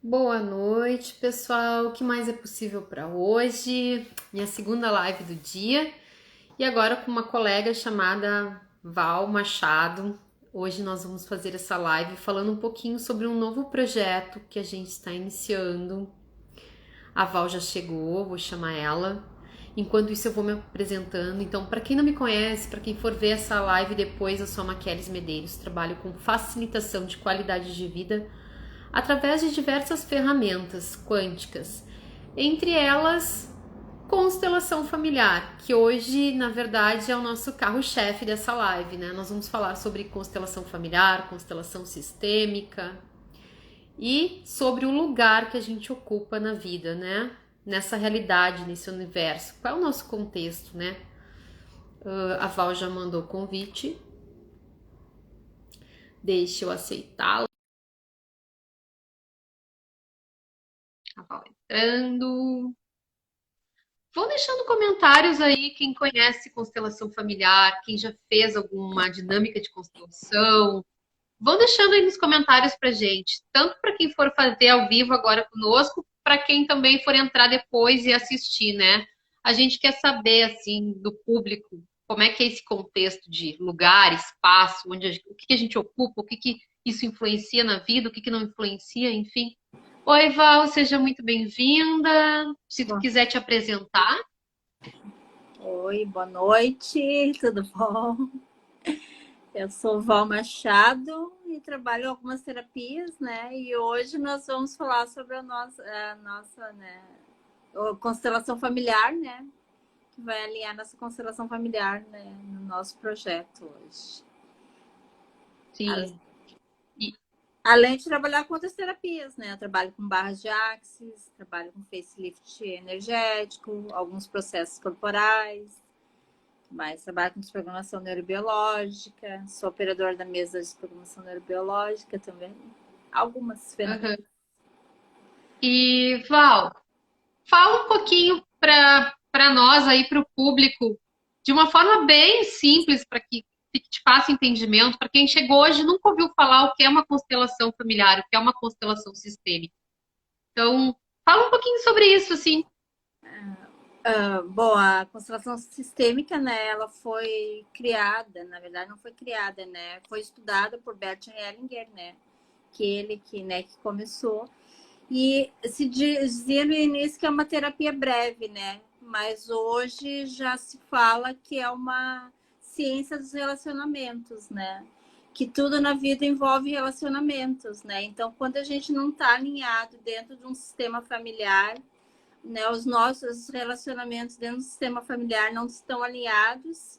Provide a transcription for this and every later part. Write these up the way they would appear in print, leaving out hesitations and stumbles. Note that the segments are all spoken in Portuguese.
Boa noite, pessoal. O que mais é possível para hoje? Minha segunda live do dia. E agora com uma colega chamada Val Machado. Hoje nós vamos fazer essa live falando um pouquinho sobre um novo projeto que a gente está iniciando. A Val já chegou, vou chamar ela. Enquanto isso eu vou me apresentando. Então, para quem não me conhece, para quem for ver essa live depois, eu sou a Maqueles Medeiros, trabalho com facilitação de qualidade de vida através de diversas ferramentas quânticas, entre elas constelação familiar, que hoje, na verdade, é o nosso carro-chefe dessa live, né? Nós vamos falar sobre constelação familiar, constelação sistêmica e sobre o lugar que a gente ocupa na vida, né? Nessa realidade, nesse universo. Qual é o nosso contexto, né? A Val já mandou o convite. Deixa eu aceitá-lo. A Val entrando. Vão deixando comentários aí quem conhece constelação familiar, quem já fez alguma dinâmica de constelação. Vão deixando aí nos comentários pra gente, tanto para quem for fazer ao vivo agora conosco, para quem também for entrar depois e assistir, né? A gente quer saber assim do público, como é que é esse contexto de lugar, espaço, o que a gente ocupa, o que isso influencia na vida, o que não influencia, enfim. Oi, Val, seja muito bem-vinda. Se tu Bom, quiser te apresentar. oi, boa noite, tudo bom? Eu sou Val Machado e trabalho em algumas terapias, né? E hoje nós vamos falar sobre a nossa, né, constelação familiar, né? Que vai alinhar nossa constelação familiar, né, no nosso projeto hoje. Sim. E, Além de trabalhar com outras terapias, né? Eu trabalho com barras de axis, trabalho com facelift energético, alguns processos corporais. Mas trabalho com desprogramação neurobiológica, sou operador da mesa de desprogramação neurobiológica também. Algumas aham. ferramentas. E, Val, fala um pouquinho para nós aí, para o público, de uma forma bem simples, para que te faça entendimento, para quem chegou hoje e nunca ouviu falar o que é uma constelação familiar, o que é uma constelação sistêmica. Então, fala um pouquinho sobre isso, assim. Bom, a constelação sistêmica, né, ela foi criada, na verdade não foi criada, né, foi estudada por Bert Hellinger, né, que começou. E se dizia no início que é uma terapia breve, né, mas hoje já se fala que é uma ciência dos relacionamentos, né, que tudo na vida envolve relacionamentos, né, então quando a gente não está alinhado dentro de um sistema familiar, né, os nossos relacionamentos dentro do sistema familiar não estão alinhados,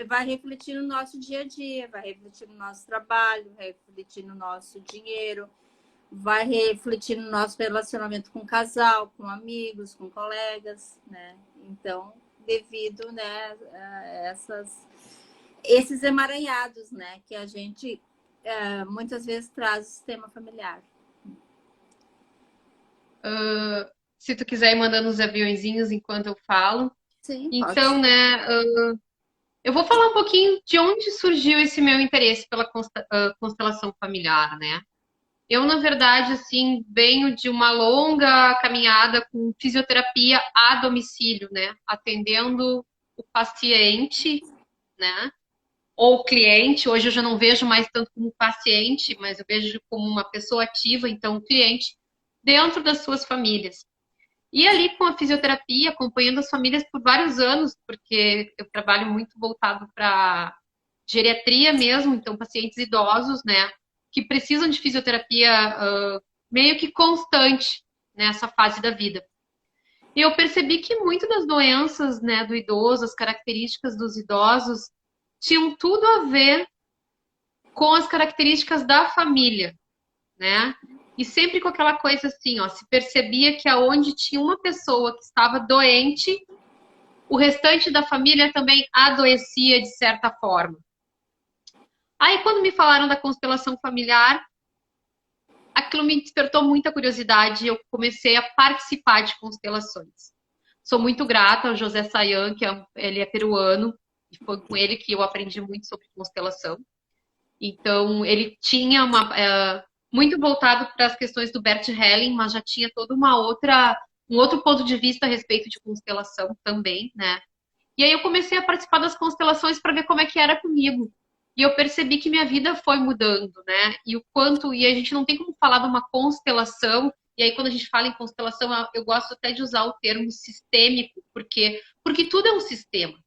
vai refletir no nosso dia a dia, vai refletir no nosso trabalho, vai refletir no nosso dinheiro, vai refletir no nosso relacionamento com o casal, com amigos, com colegas, né? Então, devido, né, a esses emaranhados, né, que a gente muitas vezes traz o sistema familiar. Se tu quiser ir mandando os aviõezinhos enquanto eu falo. Sim, Então, pode. né, eu vou falar um pouquinho de onde surgiu esse meu interesse pela constelação familiar, né? Eu, na verdade, assim, venho de uma longa caminhada com fisioterapia a domicílio, né? Atendendo o paciente, né? Ou o cliente. Hoje eu já não vejo mais tanto como paciente, mas eu vejo como uma pessoa ativa, então o cliente, dentro das suas famílias. E ali com a fisioterapia, acompanhando as famílias por vários anos, porque eu trabalho muito voltado para geriatria mesmo, então pacientes idosos, né, que precisam de fisioterapia meio que constante nessa fase da vida. E eu percebi que muitas das doenças, né, do idoso, as características dos idosos, tinham tudo a ver com as características da família, né? E sempre com aquela coisa assim, ó, se percebia que aonde tinha uma pessoa que estava doente, o restante da família também adoecia de certa forma. Aí, quando me falaram da constelação familiar, aquilo me despertou muita curiosidade e eu comecei a participar de constelações. Sou muito grata ao José Sayan, ele é peruano, e foi com ele que eu aprendi muito sobre constelação. Então, ele tinha uma. muito voltado para as questões do Bert Helling, mas já tinha toda um outro ponto de vista a respeito de constelação também, né? E aí eu comecei a participar das constelações para ver como é que era comigo. E eu percebi que minha vida foi mudando, né? E o quanto, e a gente não tem como falar de uma constelação, e aí quando a gente fala em constelação, eu gosto até de usar o termo sistêmico, porque tudo é um sistema,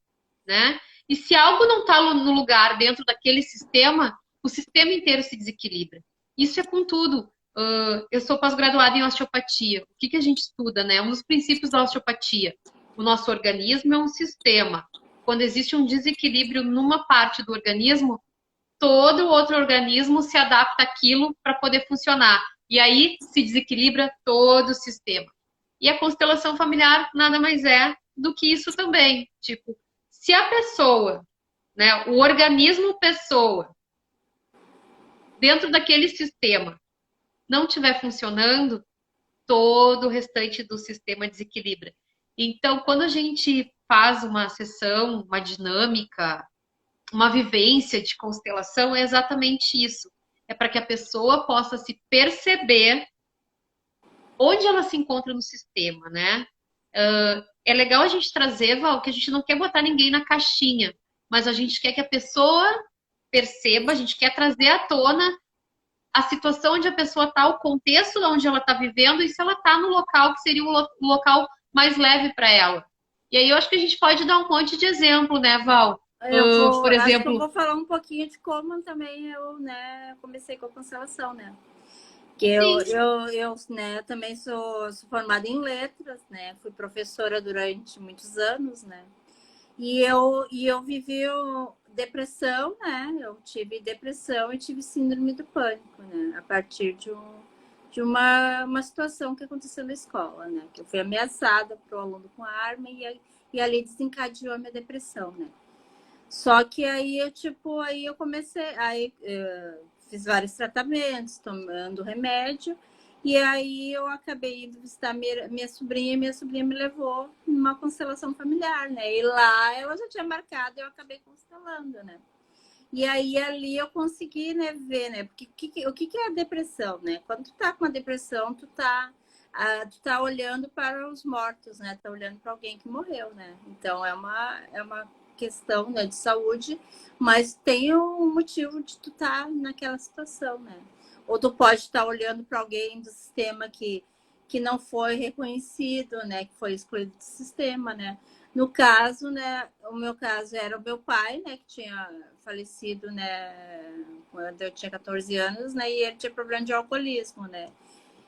né? E se algo não está no lugar dentro daquele sistema, o sistema inteiro se desequilibra. Isso é com tudo. Eu sou pós-graduada em osteopatia. O que que a gente estuda, né? Um dos princípios da osteopatia. O nosso organismo é um sistema. Quando existe um desequilíbrio numa parte do organismo, todo o outro organismo se adapta àquilo para poder funcionar. E aí se desequilibra todo o sistema. E a constelação familiar nada mais é do que isso também. Tipo, se a pessoa, né, o organismo pessoa, dentro daquele sistema, não estiver funcionando, todo o restante do sistema desequilibra. Então, quando a gente faz uma sessão, uma dinâmica, uma vivência de constelação, é exatamente isso. É para que a pessoa possa se perceber onde ela se encontra no sistema, né? É legal a gente trazer, Val, que a gente não quer botar ninguém na caixinha, mas a gente quer que a pessoa perceba, a gente quer trazer à tona a situação onde a pessoa está, o contexto onde ela está vivendo e se ela está no local que seria o local mais leve para ela. E aí eu acho que a gente pode dar um monte de exemplo, né, Val? Por Acho que eu exemplo, vou falar um pouquinho de como também eu, né, comecei com a constelação, né? Que sim, né, também sou formada em letras, né? Fui professora durante muitos anos, né? E eu vivi depressão, né? Eu tive depressão e tive síndrome do pânico, né? A partir de uma situação que aconteceu na escola, né? Que eu fui ameaçada por um aluno com arma e ali desencadeou a minha depressão, né? Só que aí eu comecei, fiz vários tratamentos, tomando remédio, e aí eu acabei indo visitar minha sobrinha, e minha sobrinha me levou numa constelação familiar, né? E lá ela já tinha marcado, eu acabei constelando, né? E aí ali eu consegui, né, ver, né? Porque o que é a depressão, né? Quando tu tá com uma depressão, tu tá olhando para os mortos, né? Tá olhando para alguém que morreu, né? Então é uma questão, né, de saúde, mas tem um motivo de tu estar naquela situação, né? Ou tu pode estar olhando para alguém do sistema que não foi reconhecido, né? Que foi excluído do sistema, né? No caso, né, o meu caso era o meu pai, né, que tinha falecido, né, quando eu tinha 14 anos, né, e ele tinha problema de alcoolismo, né.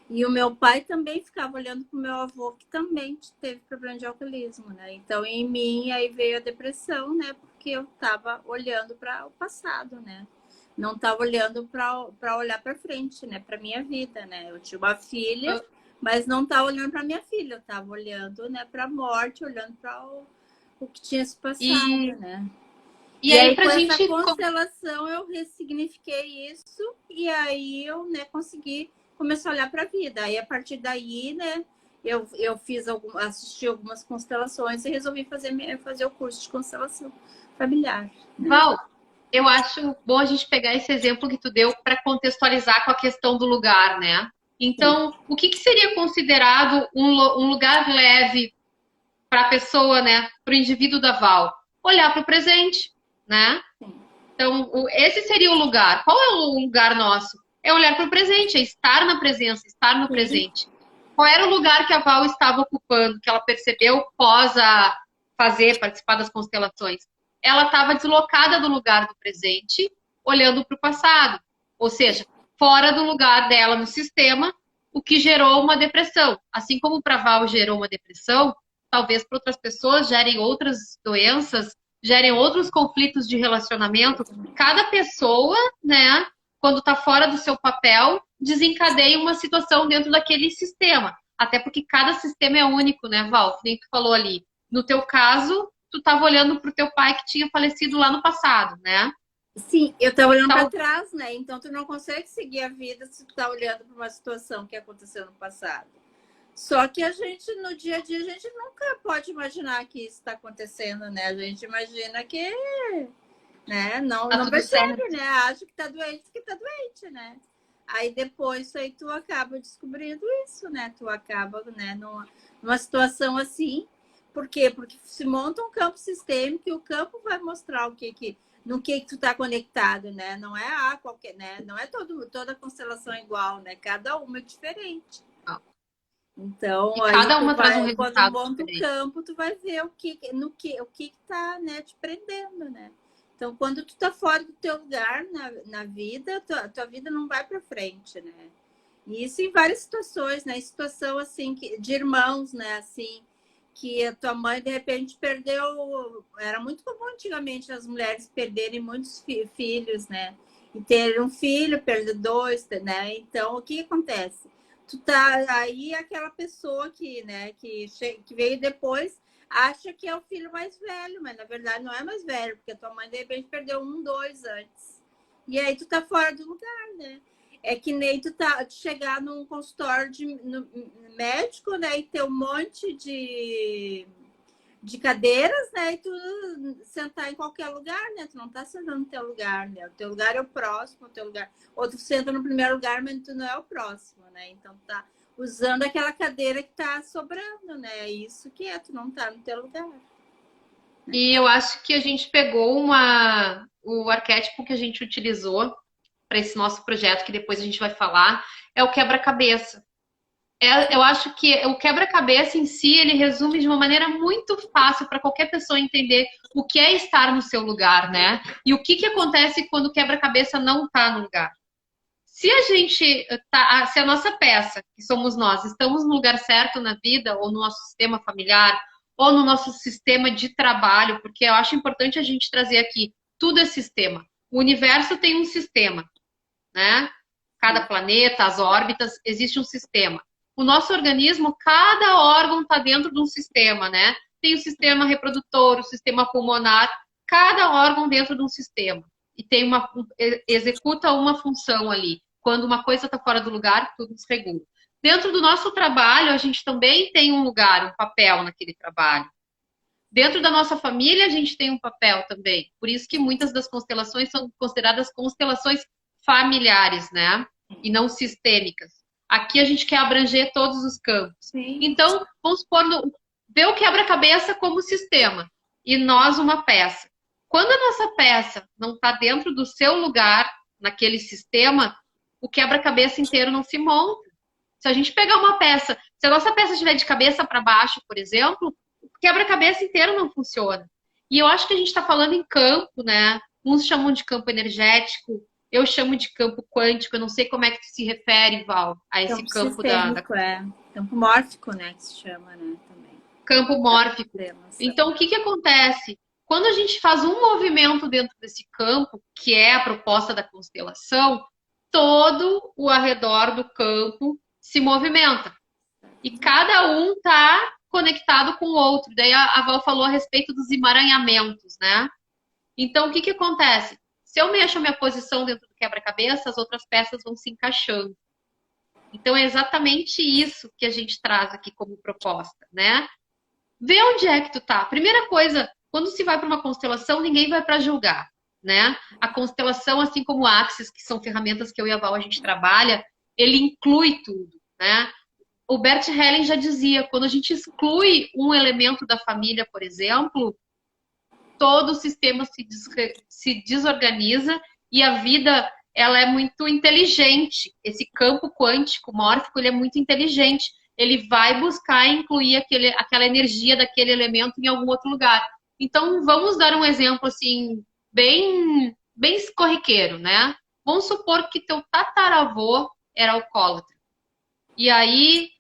E o meu pai também ficava olhando para o meu avô, que também teve problema de alcoolismo, né. Então, em mim, aí veio a depressão, né, porque eu estava olhando para o passado, né. Não estava olhando para olhar para frente, né, para minha vida, né. Eu tinha uma filha, mas não estava olhando para minha filha, eu estava olhando, né, para a morte, olhando para o que tinha se passado, e, né? e E aí aí, com pra essa gente. constelação, eu ressignifiquei isso, e aí eu, né, consegui começar a olhar para a vida. Aí, a partir daí, né, eu assisti algumas constelações e resolvi fazer o curso de constelação familiar, né? Val, eu acho bom a gente pegar esse exemplo que tu deu para contextualizar com a questão do lugar, né? Sim, Então, o que que seria considerado um lugar leve para a pessoa, né? Para o indivíduo da Val? Olhar para o presente, né? sim. Então, esse seria o lugar. Qual é o lugar nosso? É olhar para o presente, é estar na presença, estar no Sim. presente. Qual era o lugar que a Val estava ocupando, que ela percebeu pós a participar das constelações? Ela estava deslocada do lugar do presente, olhando para o passado. Ou seja, fora do lugar dela no sistema, o que gerou uma depressão. Assim como para a Val gerou uma depressão, talvez para outras pessoas gerem outras doenças, gerem outros conflitos de relacionamento. Cada pessoa, né, quando está fora do seu papel, desencadeia uma situação dentro daquele sistema. Até porque cada sistema é único, né, Val? Nem tu falou ali. No teu caso, tu estava olhando para o teu pai que tinha falecido lá no passado, né? Sim, eu estava olhando para Tal... trás, né? Então, tu não consegue seguir a vida se tu está olhando para uma situação que aconteceu no passado. Só que a gente, no dia a dia, a gente nunca pode imaginar que isso está acontecendo, né? A gente imagina que, né? Não, Tá não tudo certo. percebe, né? Acha que está doente porque está doente, né? Aí depois aí tu acaba descobrindo isso, né? Tu acaba, né, numa situação assim. Por quê? Porque se monta um campo sistêmico e o campo vai mostrar no que tu tá conectado, né? Não é qualquer, né? Não é toda constelação igual, né? Cada uma é diferente. E Então, aí cada tu uma traz um vai, quando resultado monta o diferente. campo, tu vai ver o que tá, né, te prendendo, né? Então, quando tu tá fora do teu lugar na vida, tua vida não vai para frente, né? E isso em várias situações, né? Situação assim de irmãos, né? Assim, que a tua mãe de repente perdeu. Era muito comum antigamente as mulheres perderem muitos filhos, né? E ter um filho, perder dois, né? Então, o que acontece? Tu tá aí aquela pessoa né, que veio depois acha que é o filho mais velho, mas na verdade não é mais velho, porque a tua mãe de repente perdeu um, dois antes. E aí tu tá fora do lugar, né? É que nem tu chegar num consultório no médico, né, e ter um monte de cadeiras, né? E tu sentar em qualquer lugar, né? Tu não tá sentando no teu lugar, né? O teu lugar é o próximo, o teu lugar. Ou tu senta no primeiro lugar, mas tu não é o próximo, né? Então tá usando aquela cadeira que tá sobrando, né? É isso que é, tu não tá no teu lugar. E eu acho que a gente pegou o arquétipo que a gente utilizou para esse nosso projeto, que depois a gente vai falar, é o quebra-cabeça. Eu acho que o quebra-cabeça em si, ele resume de uma maneira muito fácil para qualquer pessoa entender o que é estar no seu lugar, né? E o que acontece quando o quebra-cabeça não está no lugar. Se a gente se a nossa peça, que somos nós, estamos no lugar certo na vida, ou no nosso sistema familiar, ou no nosso sistema de trabalho, porque eu acho importante a gente trazer aqui, tudo é sistema. O universo tem um sistema, né? Cada planeta, as órbitas, existe um sistema. O nosso organismo, cada órgão está dentro de um sistema, né? Tem o sistema reprodutor, o sistema pulmonar, cada órgão dentro de um sistema. E tem executa uma função ali. Quando uma coisa está fora do lugar, tudo desregula. Dentro do nosso trabalho, a gente também tem um lugar, um papel naquele trabalho. Dentro da nossa família, a gente tem um papel também. Por isso que muitas das constelações são consideradas constelações familiares, né? E não sistêmicas. Aqui a gente quer abranger todos os campos. Sim. Então, vamos supor, ver o quebra-cabeça como sistema e nós uma peça. Quando a nossa peça não está dentro do seu lugar, naquele sistema, o quebra-cabeça inteiro não se monta. Se a gente pegar uma peça, se a nossa peça estiver de cabeça para baixo, por exemplo, o quebra-cabeça inteiro não funciona. E eu acho que a gente está falando em campo, né? Uns chamam de campo energético, eu chamo de campo quântico, eu não sei como é que tu se refere, Val, a esse Campo campo da sistêmico, campo mórfico, né? Que se chama, né? Também. campo mórfico. Então, o que acontece? Quando a gente faz um movimento dentro desse campo, que é a proposta da constelação, todo o arredor do campo se movimenta. E cada um está conectado com o outro. Daí a Val falou a respeito dos emaranhamentos, né? Então, o que acontece? Se eu mexo a minha posição dentro do quebra-cabeça, as outras peças vão se encaixando. Então, é exatamente isso que a gente traz aqui como proposta, né? Vê onde é que tu tá. Primeira coisa, quando se vai para uma constelação, ninguém vai para julgar, né? A constelação, assim como o Axis, que são ferramentas que eu e a Val a gente trabalha, ele inclui tudo, né? O Bert Helling já dizia, quando a gente exclui um elemento da família, por exemplo, todo o sistema se desorganiza e a vida ela é muito inteligente. Esse campo quântico mórfico ele é muito inteligente. Ele vai buscar incluir aquela energia daquele elemento em algum outro lugar. Então, vamos dar um exemplo assim, bem corriqueiro, né? Vamos supor que teu tataravô era alcoólatra. E aí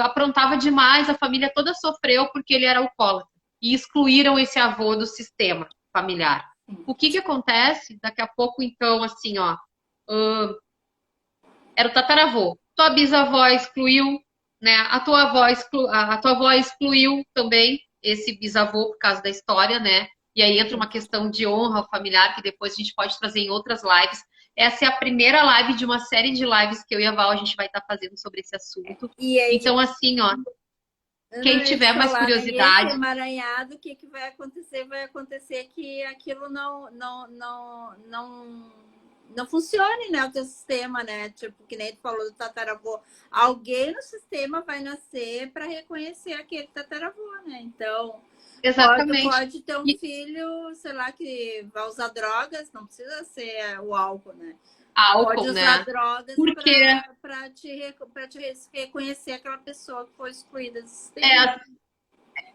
aprontava demais, a família toda sofreu porque ele era alcoólatra. E excluíram esse avô do sistema familiar. O que acontece? Daqui a pouco, então, assim, ó, era o tataravô. Tua bisavó excluiu, né? A tua avó excluiu também esse bisavô por causa da história, né? E aí entra uma questão de honra familiar que depois a gente pode trazer em outras lives. Essa é a primeira live de uma série de lives que eu e a Val a gente vai estar fazendo sobre esse assunto. Então, assim, ó, quem tiver mais falar, né? E esse curiosidade. emaranhado, o que, que vai acontecer? Vai acontecer que aquilo não não funcione, né, o teu sistema, né? Tipo, que nem tu falou do tataravô. Alguém no sistema vai nascer para reconhecer aquele tataravô, né? Então, Exatamente. pode ter um E filho, sei lá, que vai usar drogas, não precisa ser o álcool, né? Pode álcool, usar né? drogas Porque para te reconhecer aquela pessoa que foi excluída do sistema.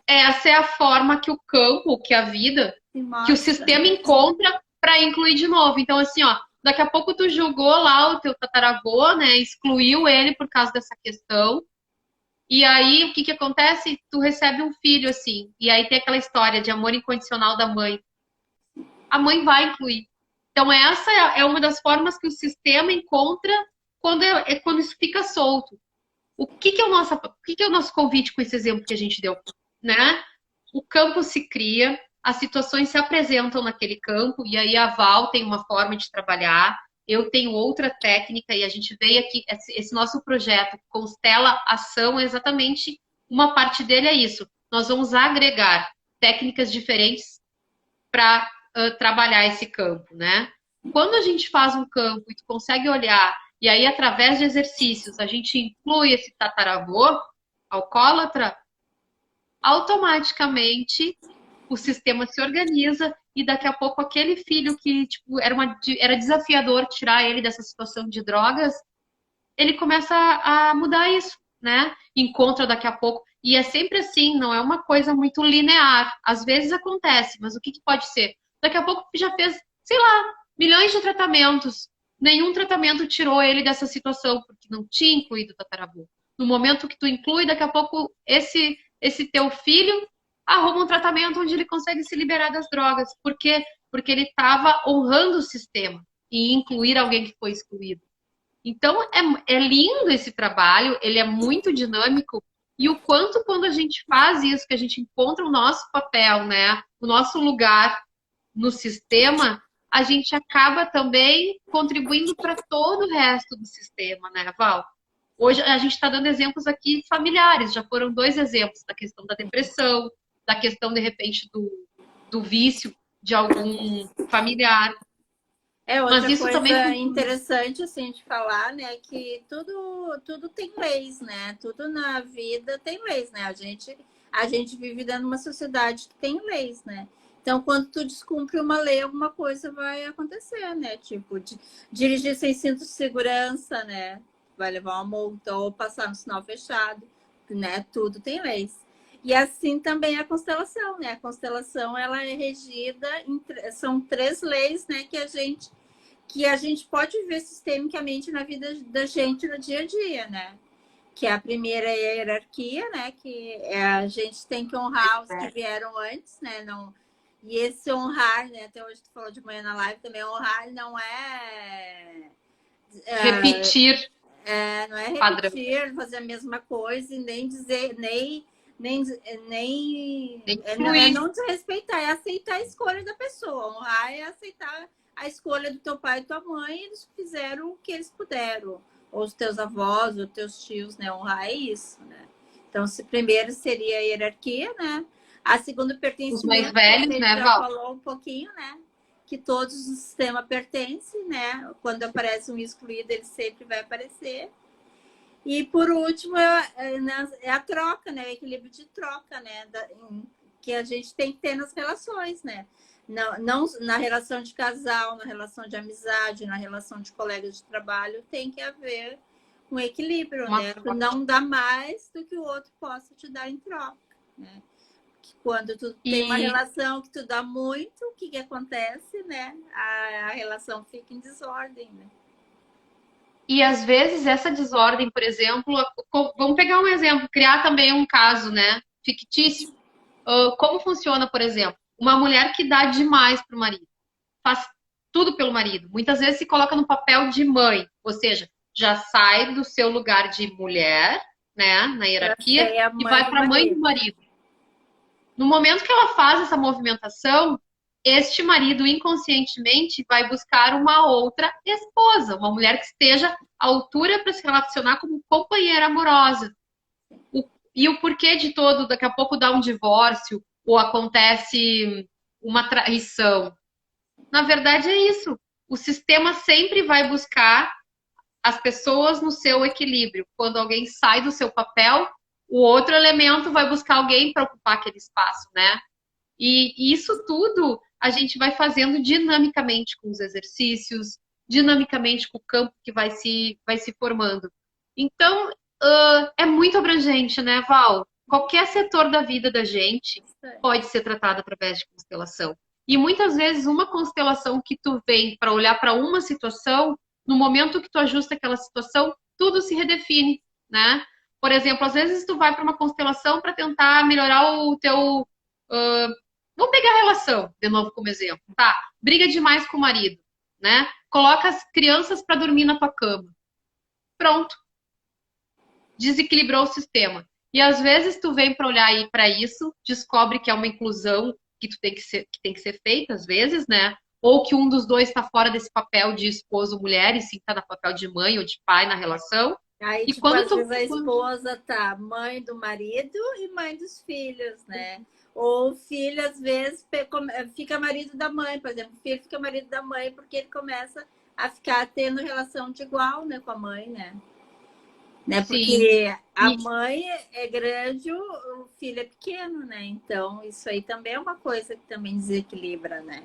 é, essa é a forma que o campo, que a vida, Se que o mostra. sistema encontra para incluir de novo. Então, assim, ó, daqui a pouco tu julgou lá o teu tataravô, né? Excluiu ele por causa dessa questão. E aí, o que que acontece? Tu recebe um filho, assim. E aí tem aquela história de amor incondicional da mãe. A mãe vai incluir. Então, essa é uma das formas que o sistema encontra quando isso fica solto. O que que é o nosso convite com esse exemplo que a gente deu, né? O campo se cria, as situações se apresentam naquele campo, e aí a Val tem uma forma de trabalhar, eu tenho outra técnica, e a gente veio aqui, esse nosso projeto Constela Ação, exatamente uma parte dele é isso. Nós vamos agregar técnicas diferentes para trabalhar esse campo, né? Quando a gente faz um campo e tu consegue olhar, e aí através de exercícios a gente inclui esse tataravô alcoólatra, automaticamente o sistema se organiza e daqui a pouco aquele filho que tipo, era desafiador tirar ele dessa situação de drogas, ele começa a mudar isso, né? Encontra daqui a pouco. E é sempre assim, não é uma coisa muito linear. Às vezes acontece, mas o que pode ser? Daqui a pouco já fez, sei lá, milhões de tratamentos. Nenhum tratamento tirou ele dessa situação, porque não tinha incluído o tataravô. No momento que tu inclui, daqui a pouco esse teu filho arruma um tratamento onde ele consegue se liberar das drogas. Por quê? Porque ele estava honrando o sistema e incluir alguém que foi excluído. Então, é lindo esse trabalho, ele é muito dinâmico, e o quanto quando a gente faz isso, que a gente encontra o nosso papel, né, o nosso lugar no sistema, a gente acaba também contribuindo para todo o resto do sistema, né, Val? Hoje a gente está dando exemplos aqui familiares, já foram 2 exemplos da questão da depressão, da questão, de repente, do vício de algum familiar. Mas Outra isso também coisa funciona. interessante, assim, de falar, né, que tudo tem leis, né? Tudo na vida tem leis, né? A gente vive dentro de uma sociedade que tem leis, né? Então, quando tu descumpre uma lei, alguma coisa vai acontecer, né? Tipo, dirigir sem cinto de segurança, né? Vai levar uma multa ou passar no sinal fechado, né? Tudo tem leis. E assim também a constelação, né? A constelação, ela é regida, são 3 leis, né? Que a gente pode ver sistemicamente na vida da gente no dia a dia, né? Que a primeira é a hierarquia, né? Que a gente tem que honrar os que vieram antes, né? Não, e esse honrar, né? Até hoje tu falou de manhã na live também, honrar não Repetir não é padrão. repetir, fazer a mesma coisa e nem dizer, nem, Tem que é fluir. não desrespeitar, é aceitar a escolha da pessoa. Honrar é aceitar a escolha do teu pai e tua mãe, eles fizeram o que eles puderam. Ou os teus avós, ou os teus tios, né? Honrar é isso, né? Então, se primeiro seria a hierarquia, né? A segunda, Os mais pertencimento, que a velhos, gente né, já Val? falou um pouquinho, né? Que todos no sistema pertencem, né? Quando aparece um excluído, ele sempre vai aparecer. E por último é a troca, né? O equilíbrio de troca, né? Que a gente tem que ter nas relações, né? Não na relação de casal, na relação de amizade, na relação de colegas de trabalho, tem que haver um equilíbrio, Uma né? Tu troca. não dá mais do que o outro possa te dar em troca, né? Que quando tu tem uma E, relação que tu dá muito, o que acontece, né? A relação fica em desordem, né? e às vezes essa desordem, por exemplo, vamos pegar um exemplo, criar também um caso, né, fictício. Como funciona, por exemplo, uma mulher que dá demais para o marido, faz tudo pelo marido, muitas vezes se coloca no papel de mãe, ou seja, já sai do seu lugar de mulher, né, na Pra hierarquia, ser a e mãe vai do para a mãe do marido. marido. No momento que ela faz essa movimentação, este marido inconscientemente vai buscar uma outra esposa, uma mulher que esteja à altura para se relacionar como companheira amorosa. E o porquê de todo, daqui a pouco dá um divórcio ou acontece uma traição. Na verdade é isso. o sistema sempre vai buscar as pessoas no seu equilíbrio. Quando alguém sai do seu papel, o outro elemento vai buscar alguém para ocupar aquele espaço, né? E isso tudo a gente vai fazendo dinamicamente com os exercícios, dinamicamente com o campo que vai se formando. Então, é muito abrangente, né, Val? Qualquer setor da vida da gente pode ser tratado através de constelação. E muitas vezes uma constelação que tu vem para olhar para uma situação, no momento que tu ajusta aquela situação, tudo se redefine, né? Por exemplo, às vezes tu vai para uma constelação para tentar melhorar o teu. Vamos pegar a relação, de novo como exemplo. Tá, briga demais com o marido, né? Coloca as crianças para dormir na tua cama. Pronto. Desequilibrou o sistema. E às vezes tu vem para olhar aí para isso, descobre que é uma inclusão que tem que ser feita, às vezes, né? Ou que um dos dois está fora desse papel de esposo ou mulher, e sim está no papel de mãe ou de pai na relação. Aí, E tipo, quando às tu. vezes a esposa tá mãe do marido e mãe dos filhos, né? Ou o filho, às vezes, fica marido da mãe, por exemplo. O filho fica marido da mãe porque ele começa a ficar tendo relação de igual, né, com a mãe, né? Sim. Porque a E, mãe é grande, o filho é pequeno, né? Então, isso aí também é uma coisa que também desequilibra, né?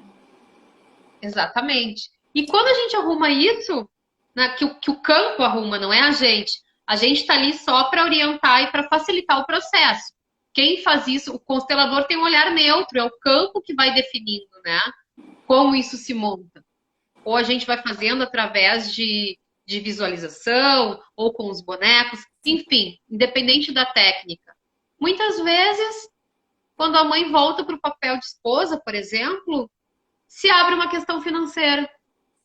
exatamente. E quando a gente arruma isso, né, que o campo arruma, não é a gente. A gente está ali só para orientar e para facilitar o processo. Quem faz isso, o constelador tem um olhar neutro, é o campo que vai definindo, né? Como isso se monta. Ou a gente vai fazendo através de visualização, ou com os bonecos, enfim, independente da técnica. Muitas vezes, quando a mãe volta para o papel de esposa, por exemplo, se abre uma questão financeira,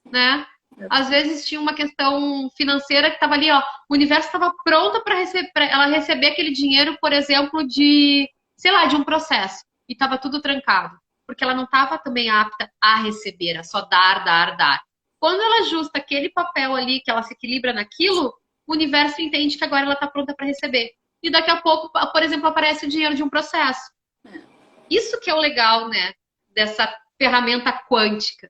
né? Às vezes tinha uma questão financeira que estava ali, ó, o universo estava pronto para ela receber aquele dinheiro, por exemplo, de, sei lá, de um processo, e estava tudo trancado, porque ela não estava também apta a receber, a só dar, dar, dar. Quando ela ajusta aquele papel ali, que ela se equilibra naquilo, o universo entende que agora ela está pronta para receber. E daqui a pouco, por exemplo, aparece o dinheiro de um processo. Isso que é o legal, né, dessa ferramenta quântica.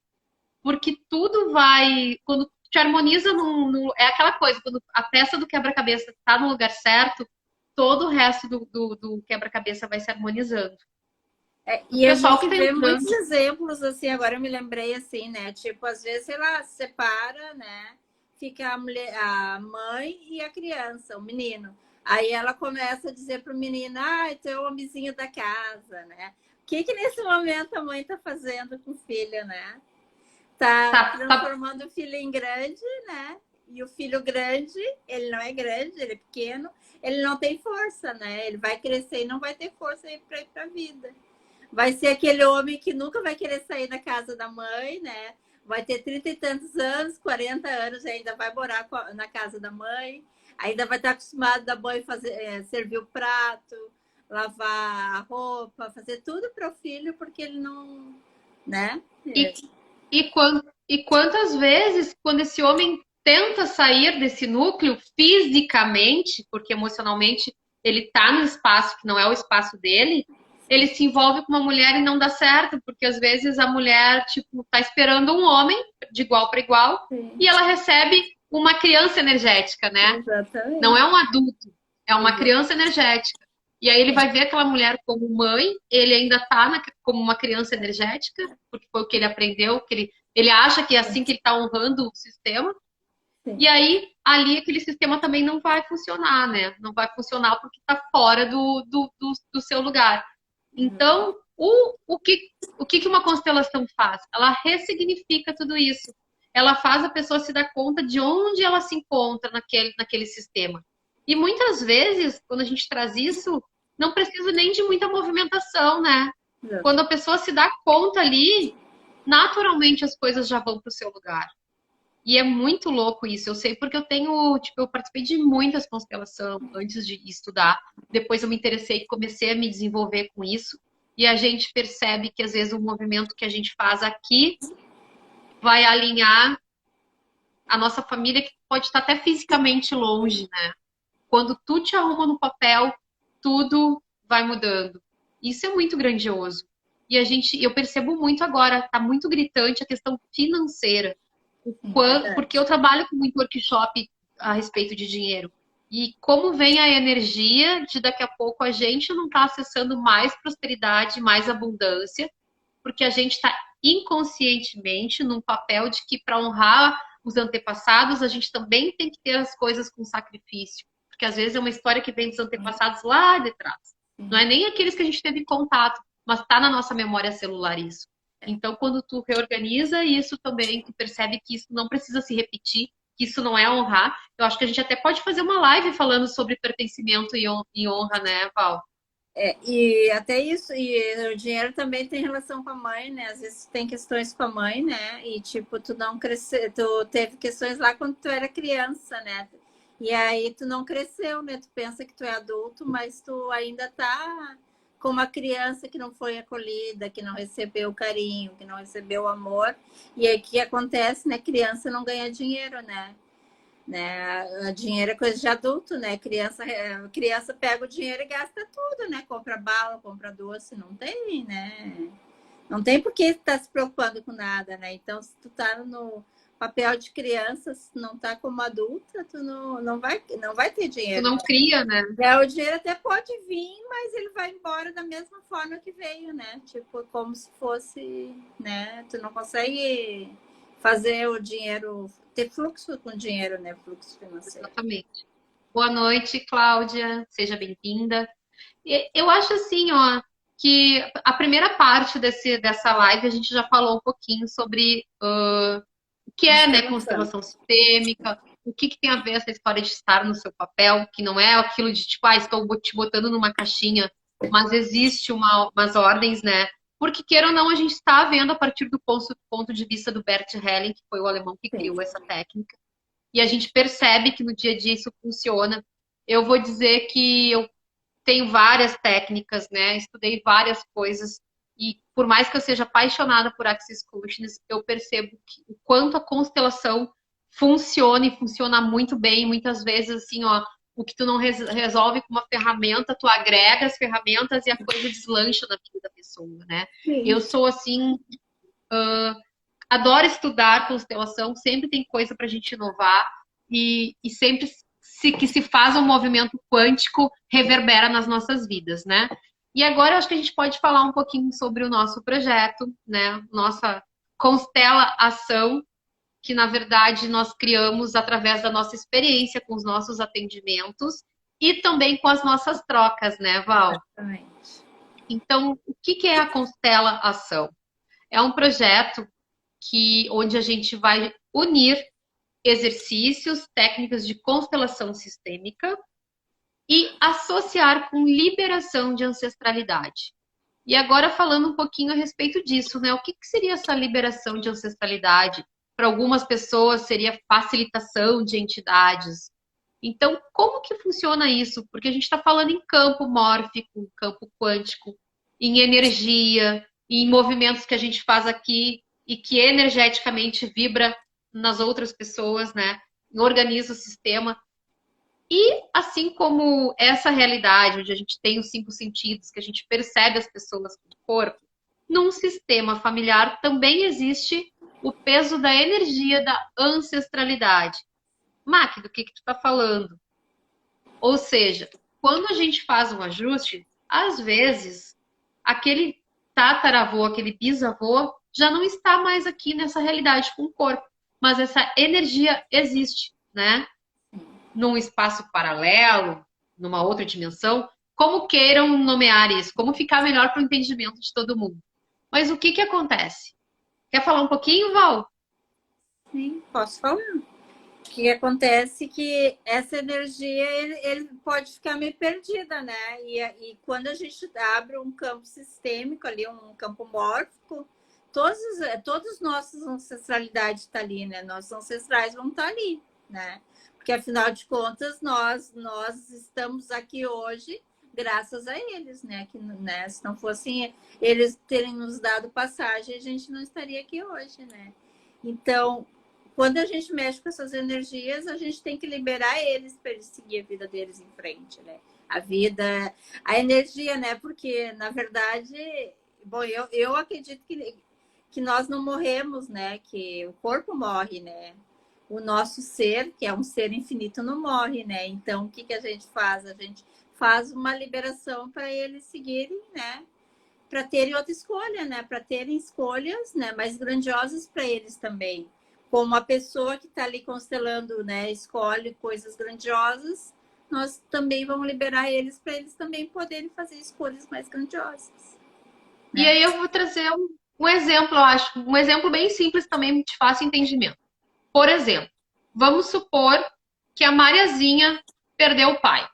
Porque tudo vai. Quando te harmoniza é aquela coisa, quando a peça do quebra-cabeça está no lugar certo, todo o resto do quebra-cabeça vai se harmonizando. O E a pessoal que gente está vê entrando. muitos exemplos, assim, agora eu me lembrei, assim, né? Tipo, às vezes, sei lá, se separa, né? Fica a mulher, a mãe e a criança, o menino. Aí ela começa a dizer pro menino, ah, tu é o homenzinho da casa, né? O que nesse momento a mãe tá fazendo com o filho, né? Tá Tá, transformando o filho em grande, né? E o filho grande, ele não é grande, ele é pequeno, ele não tem força, né? Ele vai crescer e não vai ter força para ir para a vida. Vai ser aquele homem que nunca vai querer sair da casa da mãe, né? Vai ter 30 e tantos anos, 40 anos, e ainda vai morar na casa da mãe, ainda vai estar acostumado da mãe fazer, servir o prato, lavar a roupa, fazer tudo para o filho, porque ele não, né? e, e quantas vezes, quando esse homem tenta sair desse núcleo fisicamente, porque emocionalmente ele está no espaço que não é o espaço dele, ele se envolve com uma mulher e não dá certo, porque às vezes a mulher, tipo, tá esperando um homem de igual para igual Sim. e ela recebe uma criança energética, né? Não Exatamente. é um adulto, é uma Exatamente. criança energética. E aí ele vai ver aquela mulher como mãe, ele ainda tá como uma criança energética, porque foi o que ele aprendeu, ele acha que é assim que ele está honrando o sistema. Sim. E aí, ali, aquele sistema também não vai funcionar, né? Não vai funcionar porque está fora do seu lugar. Então, o que uma constelação faz? Ela ressignifica tudo isso. Ela faz a pessoa se dar conta de onde ela se encontra naquele sistema. E muitas vezes, quando a gente traz isso, não precisa nem de muita movimentação, né? Quando a pessoa se dá conta ali, naturalmente as coisas já vão para o seu lugar. E é muito louco isso. Eu sei porque eu participei de muitas constelações antes de estudar. Depois eu me interessei e comecei a me desenvolver com isso. E a gente percebe que às vezes o movimento que a gente faz aqui vai alinhar a nossa família, que pode estar até fisicamente longe, né? Quando tu te arruma no papel, tudo vai mudando. Isso é muito grandioso. E eu percebo muito agora, tá muito gritante a questão financeira. Sim, Porque verdade. eu trabalho com muito workshop a respeito de dinheiro. E como vem a energia de daqui a pouco a gente não está acessando mais prosperidade, mais abundância, porque a gente está inconscientemente num papel de que para honrar os antepassados, a gente também tem que ter as coisas com sacrifício. Porque às vezes é uma história que vem dos Sim, antepassados lá de trás. Não sim. é nem aqueles que a gente teve contato, mas está na nossa memória celular isso. Então, quando tu reorganiza isso também, tu percebe que isso não precisa se repetir, que isso não é honrar. Eu acho que a gente até pode fazer uma live falando sobre pertencimento e honra, né, Val? E até isso, e o dinheiro também tem relação com a mãe, né? Às vezes tem questões com a mãe, né? E tipo, tu não cresceu, tu teve questões lá quando tu era criança, né? E aí tu não cresceu, né? Tu pensa que tu é adulto, mas tu ainda tá como uma criança que não foi acolhida, que não recebeu carinho, que não recebeu amor. E aí o que acontece, né? Criança não ganha dinheiro, né? Dinheiro é coisa de adulto, né? Criança pega o dinheiro e gasta tudo, né? Compra bala, compra doce, não tem, né? Não tem por que estar se preocupando com nada, né? Então, se tu tá no papel de criança, se não tá como adulta, tu não vai ter Tu dinheiro, não né? cria, né? O dinheiro até pode vir, mas ele vai embora da mesma forma que veio, né? Tipo, como se fosse, né? Tu não consegue fazer o dinheiro, ter fluxo com dinheiro, né? Fluxo financeiro. Exatamente. Boa noite, Cláudia. Seja bem-vinda. Eu acho assim, ó, que a primeira parte dessa live a gente já falou um pouquinho sobre o que é, né, Constelação. constelação sistêmica, o que que tem a ver essa história de estar no seu papel, que não é aquilo de tipo, estou te botando numa caixinha, mas existe umas ordens, né? Porque queira ou não, a gente está vendo a partir do ponto de vista do Bert Helling, que foi o alemão que Sim. criou essa técnica, e a gente percebe que no dia a dia isso funciona. Eu vou dizer que eu tenho várias técnicas, né? Estudei várias coisas e por mais que eu seja apaixonada por Access Consciousness, eu percebo o quanto a constelação funciona e funciona muito bem. Muitas vezes, assim, ó, o que tu não resolve com uma ferramenta, tu agrega as ferramentas e a coisa deslancha na vida da pessoa, né? Sim. Eu sou assim, adoro estudar constelação, sempre tem coisa para a gente inovar e sempre que se faz um movimento quântico reverbera nas nossas vidas, né? E agora eu acho que a gente pode falar um pouquinho sobre o nosso projeto, né? Nossa Constela Ação, que na verdade nós criamos através da nossa experiência com os nossos atendimentos e também com as nossas trocas, né, Val? Exatamente. Então, o que é a Constela Ação? É um projeto onde a gente vai unir exercícios, técnicas de constelação sistêmica e associar com liberação de ancestralidade. E agora falando um pouquinho a respeito disso, né? O que seria essa liberação de ancestralidade? Para algumas pessoas seria facilitação de entidades. Então, como que funciona isso? Porque a gente está falando em campo mórfico, campo quântico, em energia, em movimentos que a gente faz aqui e que energeticamente vibra nas outras pessoas, né? Organiza o sistema. E assim como essa realidade, onde a gente tem os cinco sentidos, que a gente percebe as pessoas com o corpo, num sistema familiar também existe o peso da energia da ancestralidade. Mac, do que tu tá falando? Ou seja, quando a gente faz um ajuste, às vezes aquele tataravô, aquele bisavô, já não está mais aqui nessa realidade com o corpo, mas essa energia existe, né? Num espaço paralelo, numa outra dimensão, como queiram nomear isso, como ficar melhor para o entendimento de todo mundo. Mas o que que acontece? Quer falar um pouquinho, Val? Sim, posso falar. O que acontece é que essa energia ele pode ficar meio perdida, né? E quando a gente abre um campo sistêmico ali, um campo mórfico, todos nossas ancestralidade está ali, né? Nossos ancestrais vão estar ali, né? Porque afinal de contas nós estamos aqui hoje graças a eles, né? Que, né? Se não fossem eles terem nos dado passagem, a gente não estaria aqui hoje, né? Então, quando a gente mexe com essas energias, a gente tem que liberar eles para eles seguir a vida deles em frente, né? A vida, a energia, né? Porque, na verdade, bom, eu acredito que nós não morremos, né? Que o corpo morre, né? O nosso ser, que é um ser infinito, não morre, né? Então, o que que a gente faz? A gente faz uma liberação para eles seguirem, né? Para terem outra escolha, né? Para terem escolhas, né? Mais grandiosas para eles também. Como a pessoa que está ali constelando, né? Escolhe coisas grandiosas, nós também vamos liberar eles para eles também poderem fazer escolhas mais grandiosas, E né? aí eu vou trazer um exemplo, eu acho, um exemplo bem simples também de fácil entendimento. Por exemplo, vamos supor que a Mariazinha perdeu o pai.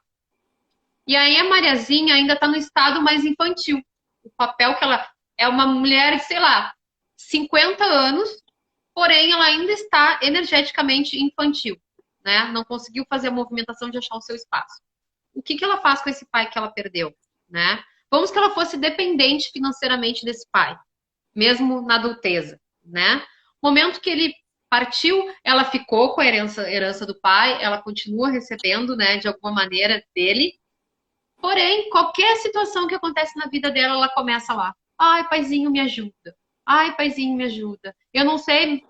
E aí a Mariazinha ainda está no estado mais infantil. O papel que ela é uma mulher, sei lá, 50 anos, porém ela ainda está energeticamente infantil, né? Não conseguiu fazer a movimentação de achar o seu espaço. O que que ela faz com esse pai que ela perdeu, né? Vamos que ela fosse dependente financeiramente desse pai, mesmo na adulteza, né? No momento que ele partiu, ela ficou com a herança do pai, ela continua recebendo, né, de alguma maneira dele. Porém, qualquer situação que acontece na vida dela, ela começa lá. Ai, paizinho, me ajuda. Ai, paizinho, me ajuda. Eu não sei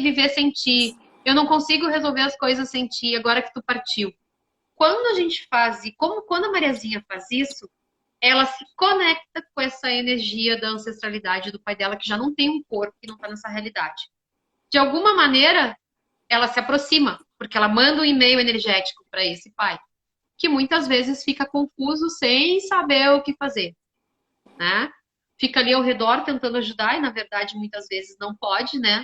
viver sem ti. Eu não consigo resolver as coisas sem ti, agora que tu partiu. Quando a gente faz, e como quando a Mariazinha faz isso, ela se conecta com essa energia da ancestralidade do pai dela, que já não tem um corpo, que não está nessa realidade. De alguma maneira, ela se aproxima, porque ela manda um e-mail energético para esse pai, que muitas vezes fica confuso sem saber o que fazer, né? Fica ali ao redor tentando ajudar e, na verdade, muitas vezes não pode, né?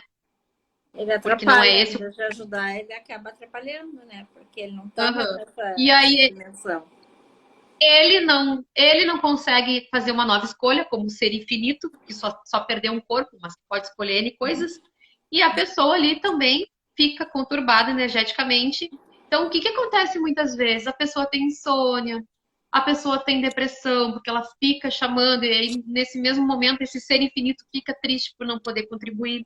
Ele Porque não atrapalha, é em esse. vez de ajudar, ele acaba atrapalhando, né? Porque ele não está mais Uhum. E nessa aí dimensão. ele não consegue fazer uma nova escolha, como ser infinito, que só perdeu um corpo, mas pode escolher N coisas. E a pessoa ali também fica conturbada energeticamente. Então, o que que acontece muitas vezes? A pessoa tem insônia, a pessoa tem depressão, porque ela fica chamando, e aí, nesse mesmo momento, esse ser infinito fica triste por não poder contribuir,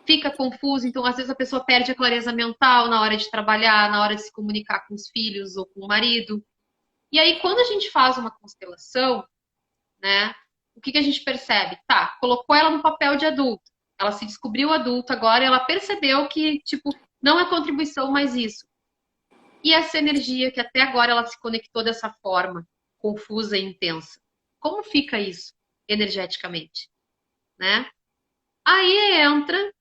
fica confuso. Então, às vezes, a pessoa perde a clareza mental na hora de trabalhar, na hora de se comunicar com os filhos ou com o marido. E aí, quando a gente faz uma constelação, né, o que que a gente percebe? Tá, colocou ela no papel de adulto. Ela se descobriu adulta agora e ela percebeu que, tipo, não é contribuição mais isso. E essa energia que até agora ela se conectou dessa forma, confusa e intensa. Como fica isso energeticamente, né? Aí entra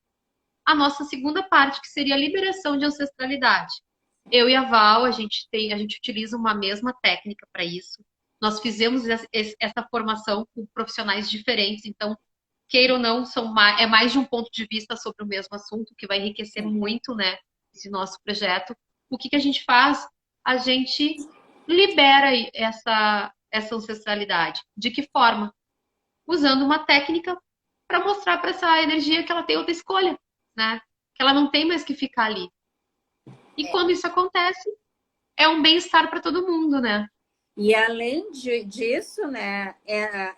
a nossa segunda parte, que seria a liberação de ancestralidade. Eu e a Val, a gente utiliza uma mesma técnica para isso. Nós fizemos essa formação com profissionais diferentes, então, queira ou não, é mais de um ponto de vista sobre o mesmo assunto, que vai enriquecer muito, né, esse nosso projeto. O que que a gente faz? A gente libera essa ancestralidade. De que forma? Usando uma técnica para mostrar para essa energia que ela tem outra escolha, né? Que ela não tem mais que ficar ali. E quando isso acontece, é um bem-estar para todo mundo, né? E além disso, né,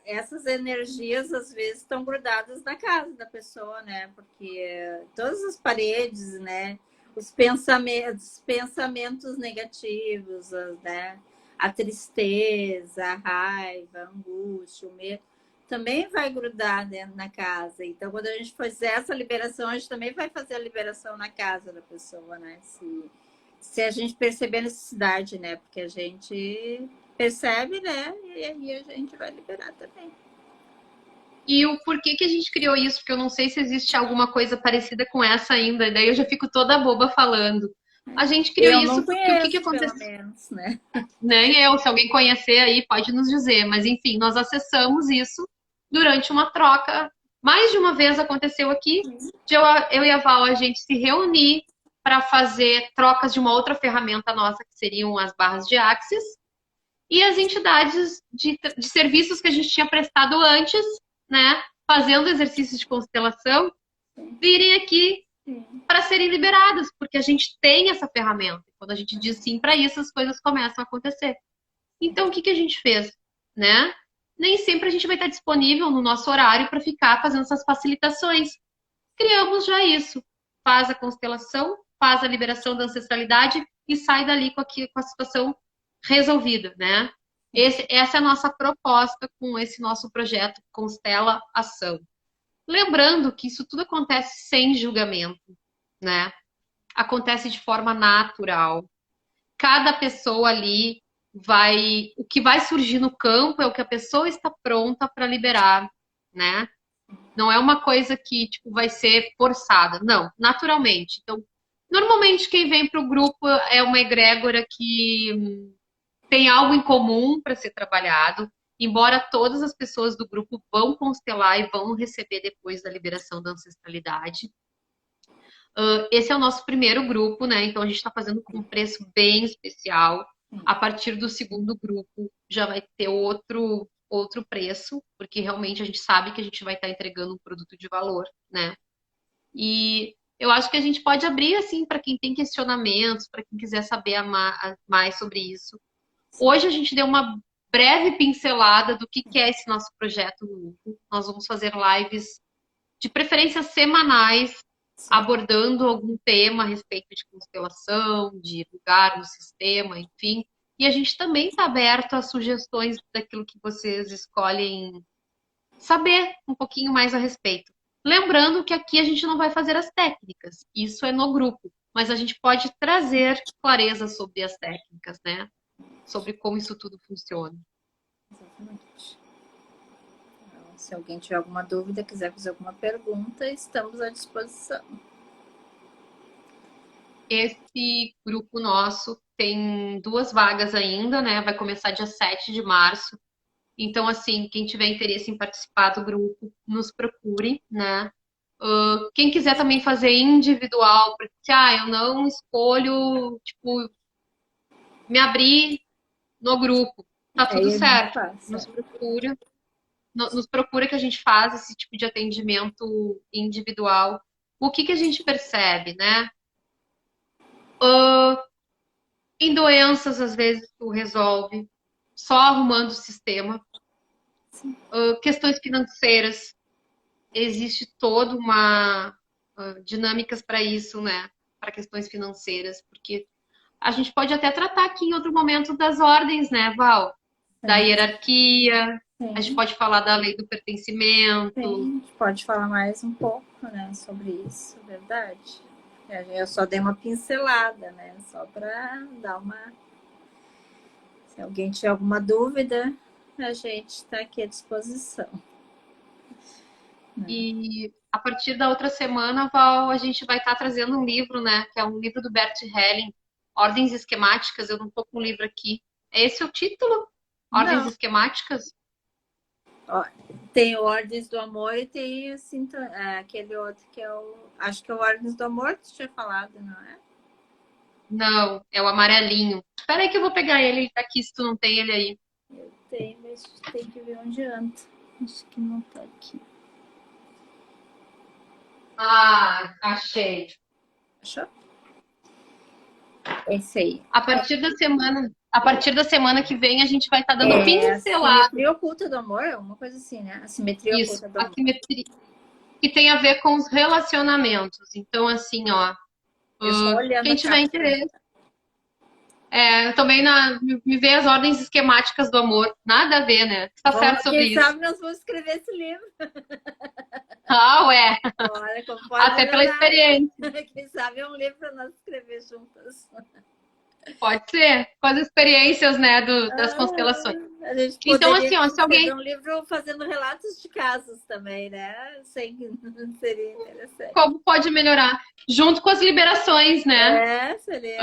essas energias às vezes estão grudadas na casa da pessoa, né? Porque todas as paredes, né, os pensamentos negativos, né, a tristeza, a raiva, a angústia, o medo, também vai grudar dentro na casa. Então, quando a gente fizer essa liberação, a gente também vai fazer a liberação na casa da pessoa, né? Se a gente perceber a necessidade, né? Porque a gente percebe, né? E aí a gente vai liberar também. E o porquê que a gente criou isso, porque eu não sei se existe alguma coisa parecida com essa ainda, daí eu já fico toda boba falando. A gente criou Eu não isso porque o que que conheço, pelo aconteceu? menos, né? Nem eu, se alguém conhecer aí, pode nos dizer. Mas enfim, nós acessamos isso durante uma troca. Mais de uma vez aconteceu aqui, de eu e a Val, a gente se reunir para fazer trocas de uma outra ferramenta nossa, que seriam as barras de Axis, e as entidades de serviços que a gente tinha prestado antes, né, fazendo exercícios de constelação, virem aqui para serem liberadas, porque a gente tem essa ferramenta. Quando a gente diz sim para isso, as coisas começam a acontecer. Então, o que que a gente fez, né? Nem sempre a gente vai estar disponível no nosso horário para ficar fazendo essas facilitações. Criamos já isso. Faz a constelação, faz a liberação da ancestralidade e sai dali com a situação resolvida, né? Essa é a nossa proposta com esse nosso projeto Constela Ação. Lembrando que isso tudo acontece sem julgamento, né? Acontece de forma natural. Cada pessoa ali vai. O que vai surgir no campo é o que a pessoa está pronta para liberar, né? Não é uma coisa que tipo, vai ser forçada, não, naturalmente. Então, normalmente quem vem para o grupo é uma egrégora que tem algo em comum para ser trabalhado, embora todas as pessoas do grupo vão constelar e vão receber depois da liberação da ancestralidade. Esse é o nosso primeiro grupo, né? Então a gente está fazendo com um preço bem especial. A partir do segundo grupo já vai ter outro preço, porque realmente a gente sabe que a gente vai estar entregando um produto de valor, né? E eu acho que a gente pode abrir assim para quem tem questionamentos, para quem quiser saber mais sobre isso. Hoje a gente deu uma breve pincelada do que é esse nosso projeto novo. Nós vamos fazer lives de preferência semanais, abordando algum tema a respeito de constelação, de lugar no sistema, enfim. E a gente também está aberto a sugestões daquilo que vocês escolhem saber um pouquinho mais a respeito. Lembrando que aqui a gente não vai fazer as técnicas, isso é no grupo, mas a gente pode trazer clareza sobre as técnicas, né? Sobre como isso tudo funciona. Exatamente. Então, se alguém tiver alguma dúvida, quiser fazer alguma pergunta, estamos à disposição. Esse grupo nosso tem 2 vagas ainda, né? Vai começar dia 7 de março. Então, assim, quem tiver interesse em participar do grupo, nos procure, né? Quem quiser também fazer individual, porque, eu não escolho, tipo, me abrir no grupo. Tá tudo certo. Nos procura que a gente faz esse tipo de atendimento individual. O que a gente percebe, né? Em doenças, às vezes, tu resolve só arrumando o sistema. Questões financeiras, existe toda uma dinâmicas para isso, né? Para questões financeiras, porque a gente pode até tratar aqui em outro momento das ordens, né, Val? Da hierarquia, a gente pode falar da lei do pertencimento. Sim, a gente pode falar mais um pouco, né, sobre isso, verdade. Eu só dei uma pincelada, né, só para dar uma... Se alguém tiver alguma dúvida, a gente está aqui à disposição. E a partir da outra semana, Val, a gente vai estar trazendo um livro, né? Que é um livro do Bert Helling, Ordens Esquemáticas. Eu não estou com o livro aqui. Esse é o título? Ordens Esquemáticas? Tem o Ordens do Amor e tem assim, aquele outro que é o... Acho que é o Ordens do Amor que você tinha falado, não é? Não, é o amarelinho. Espera aí que eu vou pegar ele tá aqui, se tu não tem ele aí. Eu tenho, mas tem que ver onde anda. Acho que não tá aqui. Achei. Achou? Esse aí. A partir da semana que vem, a gente vai estar dando pincelada. Simetria oculta do amor, uma coisa assim, né? A simetria oculta do amor. Simetria, que tem a ver com os relacionamentos. Então, assim, ó. Quem tiver interesse. Eu também me vê as ordens esquemáticas do amor. Nada a ver, né? Tá certo sobre isso. Quem sabe nós vamos escrever esse livro. Ué. Olha, até pela experiência. Quem sabe é um livro para nós escrever juntas. Pode ser. Com as experiências, né, das constelações. Então, assim, ó, se alguém... um livro fazendo relatos de casos também, né? Seria interessante. Como pode melhorar? Junto com as liberações, né? Seria...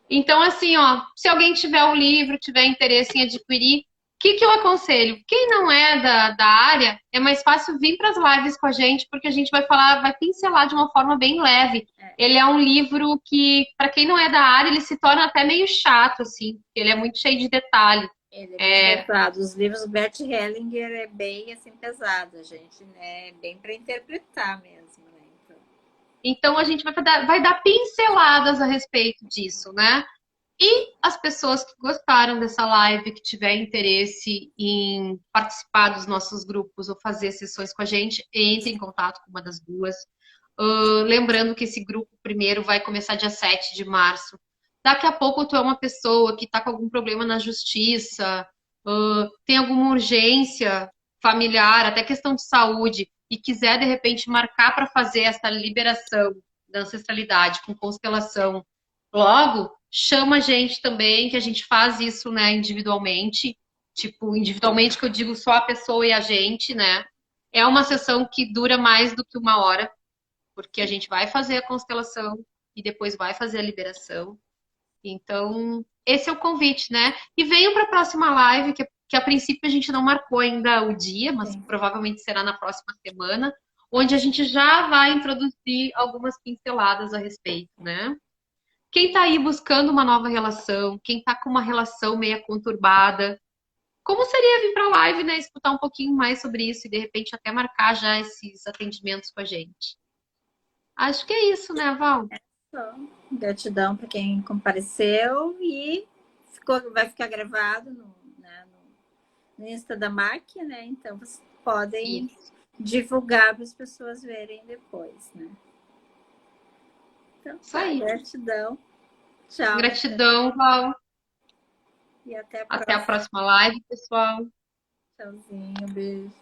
Então, assim, ó, se alguém tiver um livro, tiver interesse em adquirir, o que eu aconselho? Quem não é da área, é mais fácil vir para as lives com a gente, porque a gente vai pincelar de uma forma bem leve. Ele é um livro que, para quem não é da área, ele se torna até meio chato, assim, porque ele é muito cheio de detalhe. Ele é pesado. Os livros do Bert Hellinger é bem, assim, pesado, gente, né? Bem para interpretar mesmo, né? Então, a gente vai dar pinceladas a respeito disso, né? E as pessoas que gostaram dessa live, que tiverem interesse em participar dos nossos grupos ou fazer sessões com a gente, entre em contato com uma das duas. Lembrando que esse grupo primeiro vai começar dia 7 de março. daqui a pouco tu é uma pessoa que está com algum problema na justiça, tem alguma urgência familiar, até questão de saúde, e quiser de repente marcar para fazer essa liberação da ancestralidade com constelação logo, chama a gente também, que a gente faz isso, né, individualmente. Tipo, individualmente que eu digo só a pessoa e a gente, né? É uma sessão que dura mais do que 1 hora, porque a gente vai fazer a constelação e depois vai fazer a liberação. Então, esse é o convite, né? E venham para a próxima live, que a princípio a gente não marcou ainda o dia, mas Sim. provavelmente será na próxima semana, onde a gente já vai introduzir algumas pinceladas a respeito, né? Quem está aí buscando uma nova relação, quem está com uma relação meio conturbada, como seria vir para a live, né? Escutar um pouquinho mais sobre isso e de repente até marcar já esses atendimentos com a gente. Acho que é isso, né, Val? Então, gratidão para quem compareceu e vai ficar gravado no Insta da máquina, né? Então vocês podem Isso. divulgar para as pessoas verem depois, né? Então, Isso tá, aí. gratidão. Tchau. Gratidão, Val. E até a Até a próxima. próxima live, pessoal. Tchauzinho, beijo.